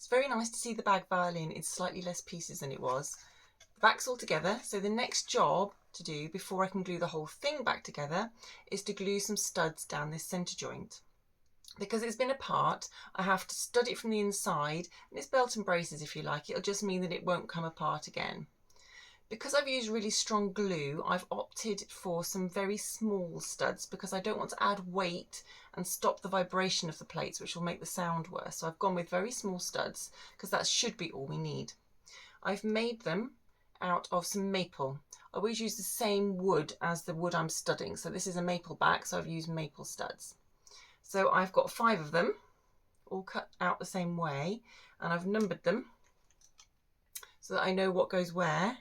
It's very nice to see the bag violin in slightly less pieces than it was. The back's all together, so the next job to do before I can glue the whole thing back together is to glue some studs down this centre joint. Because it's been apart, I have to stud it from the inside, and it's belt and braces if you like. It'll just mean that it won't come apart again. Because I've used really strong glue, I've opted for some very small studs because I don't want to add weight and stop the vibration of the plates, which will make the sound worse. So I've gone with very small studs because that should be all we need. I've made them out of some maple. I always use the same wood as the wood I'm studding. So this is a maple back, so I've used maple studs. So I've got 5 of them, all cut out the same way, and I've numbered them so that I know what goes where.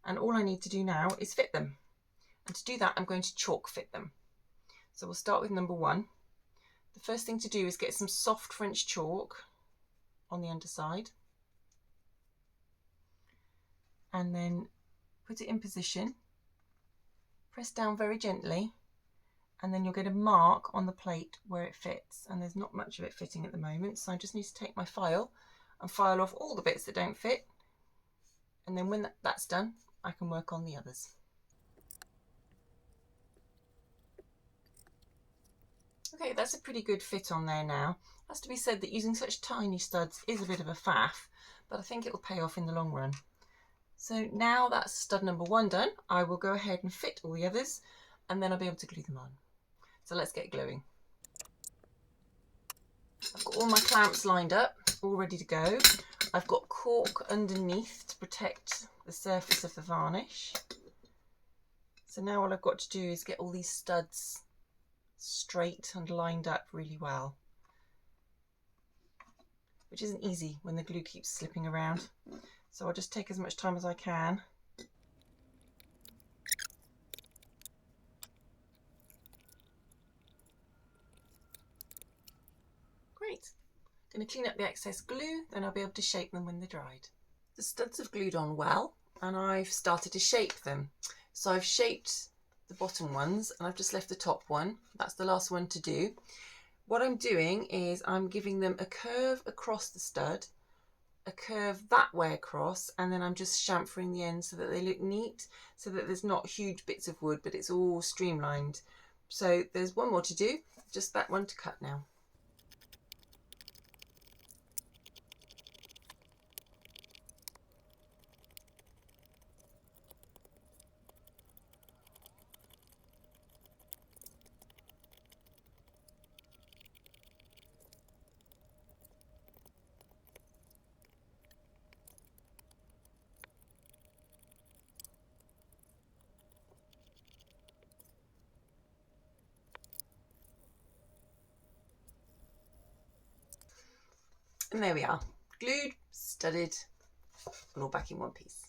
And all I need to do now is fit them. And to do that, I'm going to chalk fit them. So we'll start with number 1. The first thing to do is get some soft French chalk on the underside. And then put it in position. Press down very gently. And then you'll get a mark on the plate where it fits. And there's not much of it fitting at the moment. So I just need to take my file and file off all the bits that don't fit. And then when that's done, I can work on the others. Okay, that's a pretty good fit on there now. It has to be said that using such tiny studs is a bit of a faff, but I think it will pay off in the long run. So now that's stud number 1 done, I will go ahead and fit all the others, and then I'll be able to glue them on. So let's get gluing. I've got all my clamps lined up, all ready to go. I've got cork underneath to protect the surface of the varnish. So now all I've got to do is get all these studs straight and lined up really well, which isn't easy when the glue keeps slipping around. So I'll just take as much time as I can. Great. I'm going to clean up the excess glue, then I'll be able to shape them when they're dried. The studs have glued on well, and I've started to shape them. So I've shaped the bottom ones, and I've just left the top one. That's the last one to do. What I'm doing is I'm giving them a curve across the stud, a curve that way across, and then I'm just chamfering the ends so that they look neat, so that there's not huge bits of wood, but it's all streamlined. So there's one more to do, just that one to cut now. And there we are, glued, studded, and all back in one piece.